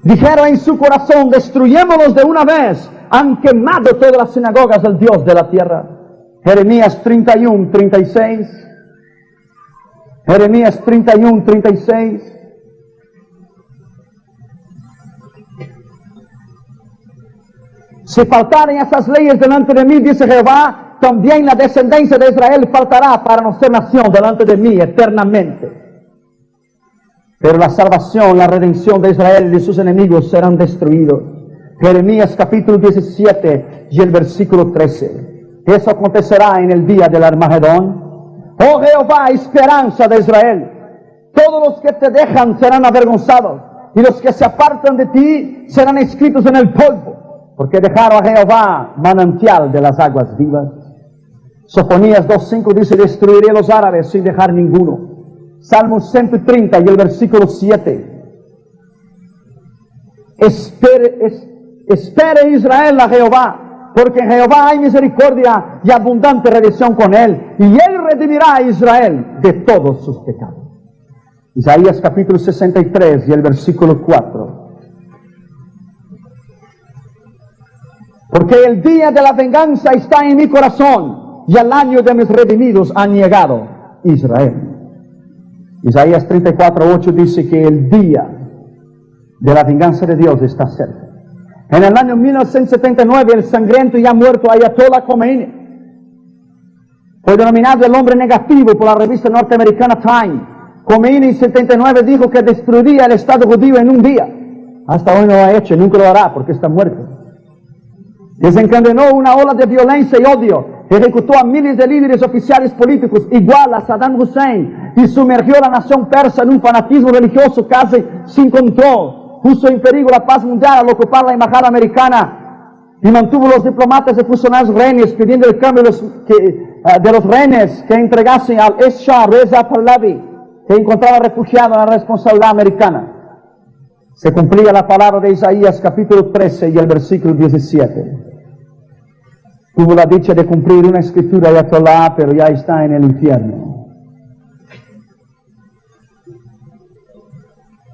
Dijeron en su corazón, destruyémoslos de una vez. Han quemado todas las sinagogas del Dios de la tierra. Jeremías 31, 36. Jeremías 31, 36. Si faltaren esas leyes delante de mí, dice Jehová, también la descendencia de Israel faltará para no ser nación delante de mí eternamente. Pero la salvación, la redención de Israel y de sus enemigos serán destruidos. Jeremías capítulo 17 y el versículo 13. Eso acontecerá en el día del Armagedón. Oh Jehová, esperanza de Israel, todos los que te dejan serán avergonzados, y los que se apartan de ti serán escritos en el polvo, porque dejaron a Jehová, manantial de las aguas vivas. Sofonías 2:5 dice, destruiré a los árabes sin dejar ninguno. Salmo 130 y el versículo 7. Espere Israel a Jehová, porque en Jehová hay misericordia y abundante redención con él, y él redimirá a Israel de todos sus pecados. Isaías capítulo 63 y el versículo 4. Porque el día de la venganza está en mi corazón, y al año de mis redimidos ha llegado Israel. Isaías 34:8 dice que el día de la venganza de Dios está cerca. En el año 1979, el sangriento y ya muerto Ayatollah Khomeini fue denominado el hombre negativo por la revista norteamericana Time. Khomeini en 79 dijo que destruiría el Estado judío en un día. Hasta hoy no lo ha hecho y nunca lo hará porque está muerto. Desencadenó una ola de violencia y odio. Ejecutó a miles de líderes oficiales políticos, igual a Saddam Hussein, y sumergió a la nación persa en un fanatismo religioso casi sin control. Puso en peligro la paz mundial al ocupar la embajada americana y mantuvo los diplomatas y funcionarios rehenes, pidiendo el cambio de los rehenes que entregasen al ex-Shah Reza Pahlavi, que encontraba refugiado en la responsabilidad americana. Se cumplía la palabra de Isaías capítulo 13 y el versículo 17. Tuvo la dicha de cumplir una escritura de Ayatollah, pero ya está en el infierno.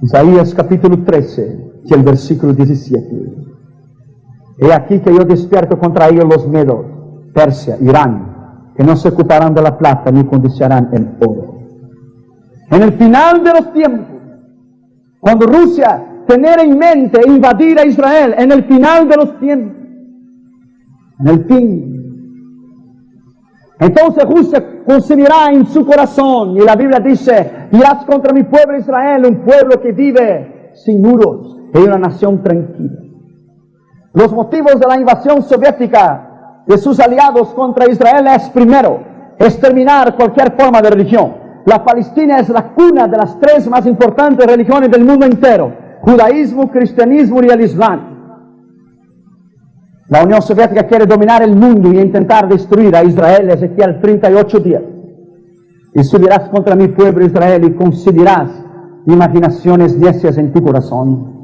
Isaías capítulo 13 y el versículo 17. He aquí que yo despierto contra ellos los medos, Persia, Irán, que no se ocuparán de la plata ni codiciarán el oro. En el final de los tiempos, cuando Rusia tener en mente invadir a Israel, en el final de los tiempos, en el fin, entonces Rusia concebirá en su corazón, y la Biblia dice, irás contra mi pueblo Israel, un pueblo que vive sin muros, y una nación tranquila. Los motivos de la invasión soviética de sus aliados contra Israel es, primero, exterminar cualquier forma de religión. La Palestina es la cuna de las 3 más importantes religiones del mundo entero: judaísmo, cristianismo y el islam. La Unión Soviética quiere dominar el mundo y intentar destruir a Israel. Ezequiel 38 días. Y subirás contra mi pueblo Israel y concebirás imaginaciones necias en tu corazón.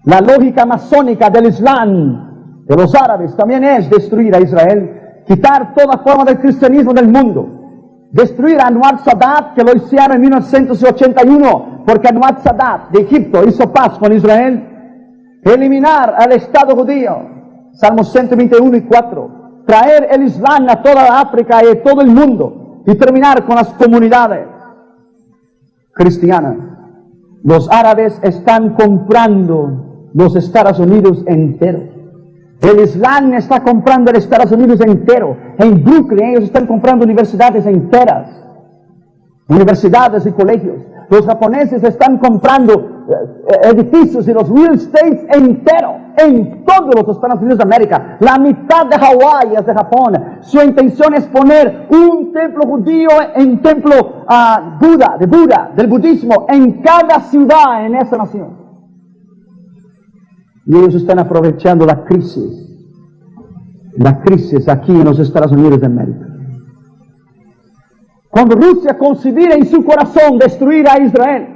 La lógica masónica del Islam, de los árabes, también es destruir a Israel, quitar toda forma del cristianismo del mundo, destruir a Anwar Sadat, que lo hicieron en 1981, porque Anwar Sadat de Egipto hizo paz con Israel. Eliminar al Estado judío, Salmos 121 y 4. traer el Islam a toda África y a todo el mundo y terminar con las comunidades cristianas. Los árabes están comprando los Estados Unidos enteros. El Islam está comprando los Estados Unidos entero. En Brooklyn ellos están comprando universidades enteras. Universidades y colegios. Los japoneses están comprando edificios y los real estates enteros en todos los Estados Unidos de América. La mitad de Hawái es de Japón. Su intención es poner un templo judío, un templo del budismo, en cada ciudad en esa nación. Y ellos están aprovechando la crisis aquí en los Estados Unidos de América. Cuando Rusia concibiera en su corazón destruir a Israel,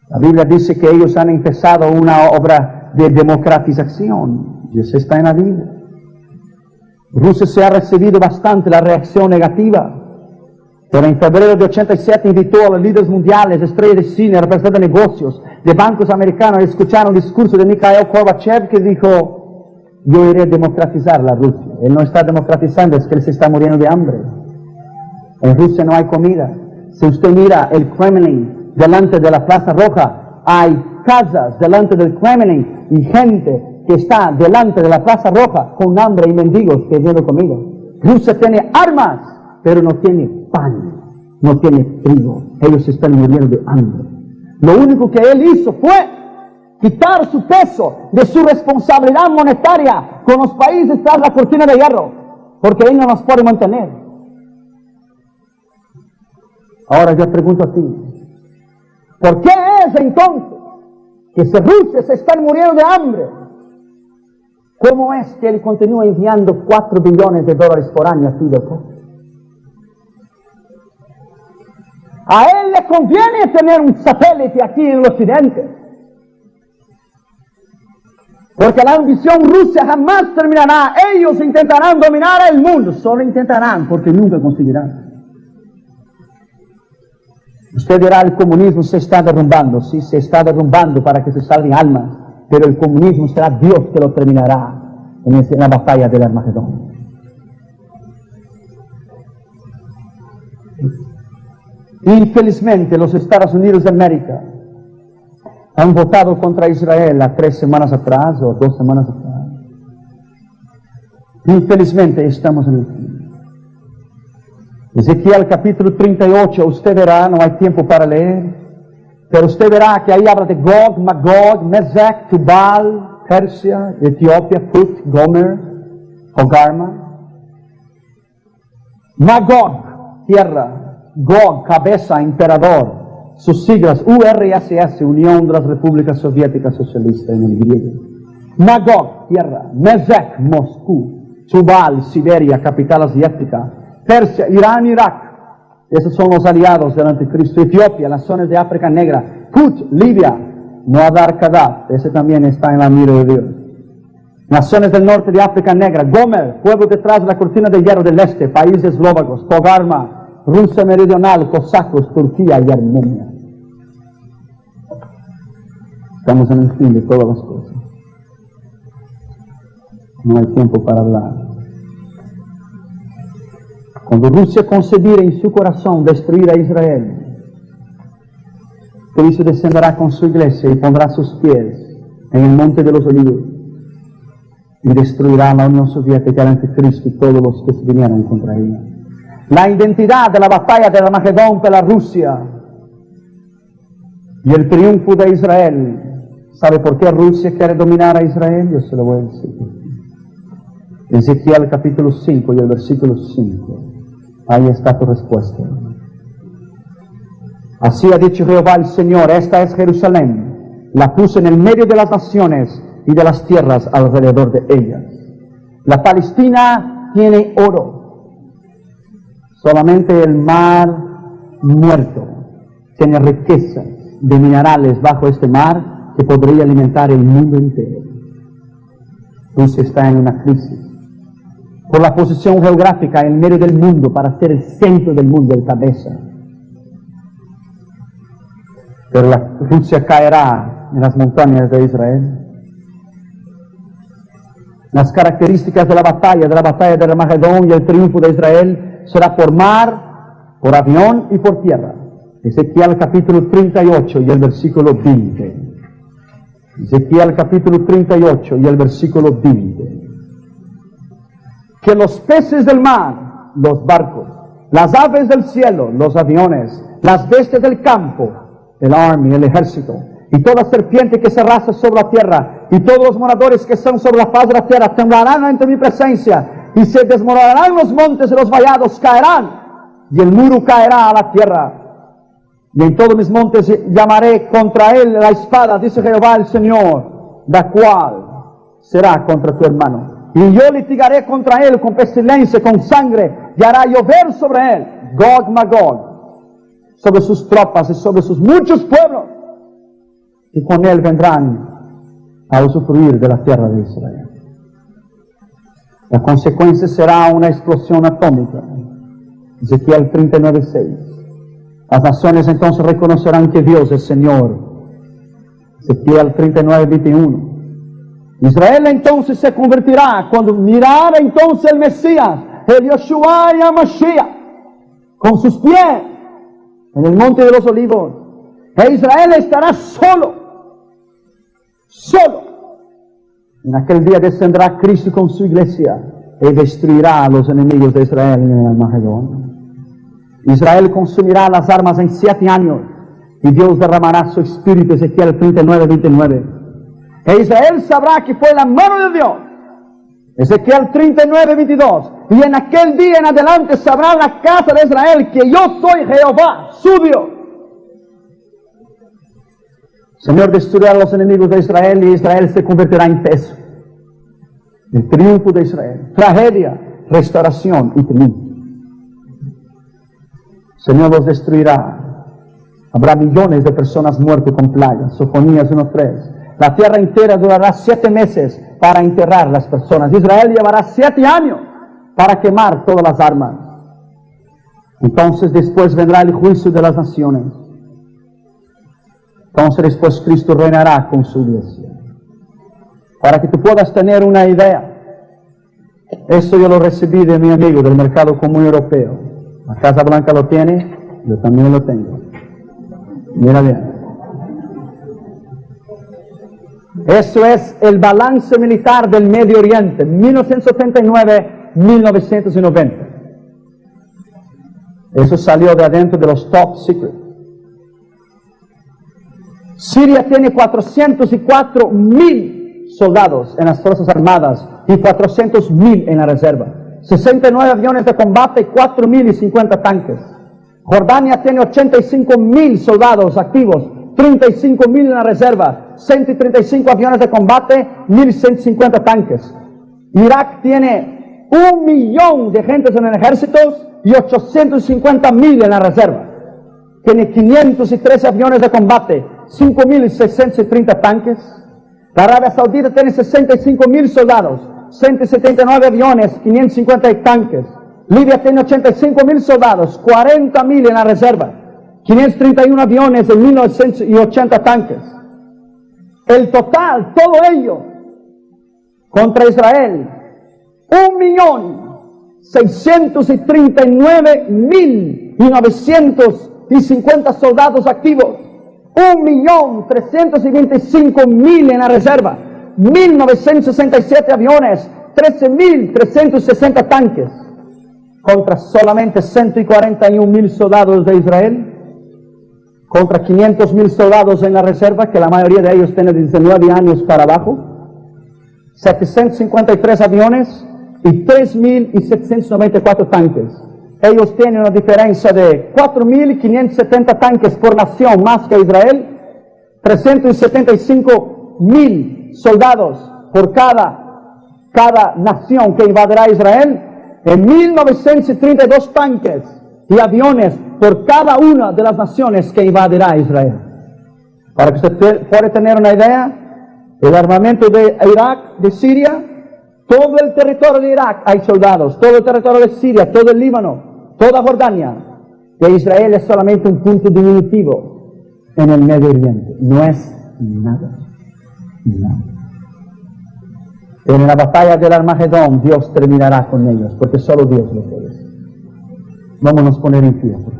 la Biblia dice que ellos han empezado una obra de democratización. Y eso está en la Biblia. Rusia se ha recibido bastante la reacción negativa. Pero en febrero de 87 invitó a los líderes mundiales, estrellas de cine, representantes de negocios, de bancos americanos, a escuchar un discurso de Mikhail Gorbachev que dijo: yo iré a democratizar la Rusia. Él no está democratizando, es que él se está muriendo de hambre. En Rusia no hay comida. Si usted mira el Kremlin delante de la Plaza Roja, hay casas delante del Kremlin y gente que está delante de la Plaza Roja con hambre y mendigos pidiendo comida. Rusia tiene armas, pero no tiene pan, no tiene trigo. Ellos están muriendo de hambre. Lo único que él hizo fue quitar su peso de su responsabilidad monetaria con los países tras la cortina de hierro, porque él no nos puede mantener. Ahora yo pregunto a ti, ¿por qué es entonces que si Rusia se están muriendo de hambre, cómo es que él continúa enviando $4 billones por año a Fidel Castro? A él le conviene tener un satélite aquí en el occidente, porque la ambición rusa jamás terminará. Ellos intentarán dominar el mundo, solo intentarán, porque nunca conseguirán. Usted dirá: el comunismo se está derrumbando. Sí, se está derrumbando para que se salven almas, pero el comunismo será Dios que lo terminará en la batalla del Armagedón. Infelizmente, los Estados Unidos de América han votado contra Israel a 3 semanas atrás o 2 semanas atrás. Infelizmente, estamos en el fin. Ezequiel capítulo 38, usted verá, no hay tiempo para leer, pero usted verá que ahí habla de Gog, Magog, Mesech, Tubal, Persia, Etiopía, Put, Gomer, Hogarma. Magog, tierra; Gog, cabeza, emperador. Sus siglas URSS, Unión de las Repúblicas Soviéticas Socialistas en el griego. Magog, tierra; Mesech, Moscú; Tubal, Siberia, capital asiática; Persia, Irán, Irak. Esos son los aliados del anticristo. Etiopía, las zonas de África Negra. Put, Libia; Muaddar Kadaf, ese también está en la mira de Dios. Naciones del norte de África Negra. Gomer, pueblo detrás de la cortina de hierro del este, países eslovacos. Togarma, Rusia meridional, cosacos, Turquía y Armenia. Estamos en el fin de todas las cosas. No hay tiempo para hablar. Cuando Rusia concibiera en su corazón destruir a Israel, Cristo descenderá con su iglesia y pondrá sus pies en el monte de los olivos y destruirá a la Unión Soviética, el anticristo y todos los que se vinieran contra ella. La identidad de la batalla de Armagedón para Rusia y el triunfo de Israel. ¿Sabe por qué Rusia quiere dominar a Israel? Yo se lo voy a decir. Ezequiel capítulo 5 y el versículo 5. Ahí está tu respuesta. Así ha dicho Jehová el Señor: esta es Jerusalén, la puse en el medio de las naciones y de las tierras alrededor de ellas. La Palestina tiene oro, solamente el mar muerto tiene riquezas de minerales bajo este mar que podría alimentar el mundo entero. Rusia está en una crisis por la posición geográfica en medio del mundo, para ser el centro del mundo, el cabeza. Pero la Rusia caerá en las montañas de Israel. Las características de la batalla de Armagedón y el triunfo de Israel será por mar, por avión y por tierra. Ezequiel capítulo 38 y el versículo 20. Ezequiel capítulo 38 y el versículo 20. Que los peces del mar, los barcos, las aves del cielo, los aviones, las bestias del campo, el army, el ejército, y toda serpiente que se arrastra sobre la tierra, y todos los moradores que están sobre la faz de la tierra, temblarán ante mi presencia, y se desmoronarán los montes y los vallados, caerán, y el muro caerá a la tierra. Y en todos mis montes llamaré contra él la espada, dice Jehová el Señor, la cual será contra tu hermano. Y yo litigaré contra él con pestilencia, con sangre, y hará llover sobre él, Gog Magog, sobre sus tropas y sobre sus muchos pueblos, y con él vendrán a usufruir de la tierra de Israel. La consecuencia será una explosión atómica. Ezequiel 39:6. Las naciones entonces reconocerán que Dios es Señor. Ezequiel 39:21. Israel entonces se convertirá cuando mirara entonces el Mesías, el Yeshua y Mashiach, con sus pies en el monte de los olivos. E Israel estará solo. En aquel día descenderá Cristo con su iglesia y destruirá a los enemigos de Israel en el Armagedón. Israel consumirá las armas en 7 años y Dios derramará su espíritu. Ezequiel 39:29. E Israel sabrá que fue la mano de Dios. Ezequiel 39:22. Y en aquel día en adelante sabrá la casa de Israel que yo soy Jehová, su Dios. El Señor destruirá a los enemigos de Israel y Israel se convertirá en peso. El triunfo de Israel. Tragedia, restauración y triunfo. El Señor los destruirá. Habrá millones de personas muertas con plagas. Sofonías 1:3. La tierra entera durará 7 meses para enterrar las personas. Israel llevará 7 años para quemar todas las armas. Entonces después vendrá el juicio de las naciones. Entonces después Cristo reinará con su iglesia. Para que tú puedas tener una idea. Esto yo lo recibí de mi amigo del Mercado Común Europeo. La Casa Blanca lo tiene, yo también lo tengo. Mira bien. Eso es el balance militar del Medio Oriente, 1979-1990. Eso salió de adentro de los top secret. Siria tiene 404,000 soldados en las Fuerzas Armadas y 400,000 en la reserva. 69 aviones de combate y 4,050 tanques. Jordania tiene 85,000 soldados activos, 35,000 en la reserva, 135 aviones de combate, 1,150 tanques. Irak tiene 1 millón de gentes en el ejército y 850,000 en la reserva. Tiene 513 aviones de combate, 5,630 tanques. La Arabia Saudita tiene 65,000 soldados, 179 aviones, 550 tanques. Libia tiene 85,000 soldados, 40,000 en la reserva, 531 aviones y 1,980 tanques. El total, todo ello, contra Israel, 1,639,950 soldados activos, 1,325,000 en la reserva, 1,967 aviones, 13,360 tanques, contra solamente 141,000 soldados de Israel, contra 500,000 soldados en la reserva, que la mayoría de ellos tienen 19 años para abajo, 753 aviones y 3,794 tanques. Ellos tienen una diferencia de 4,570 tanques por nación más que Israel, 375,000 soldados por cada nación que invadirá Israel, en 1,932 tanques y aviones por cada una de las naciones que invadirá Israel. Para que usted pueda tener una idea, el armamento de Irak, de Siria, todo el territorio de Irak hay soldados, todo el territorio de Siria, todo el Líbano, toda Jordania. De Israel es solamente un punto diminutivo en el Medio Oriente. No es nada. Nada. En la batalla del Armagedón Dios terminará con ellos, porque solo Dios lo puede hacer. Vámonos a poner en pie, por favor.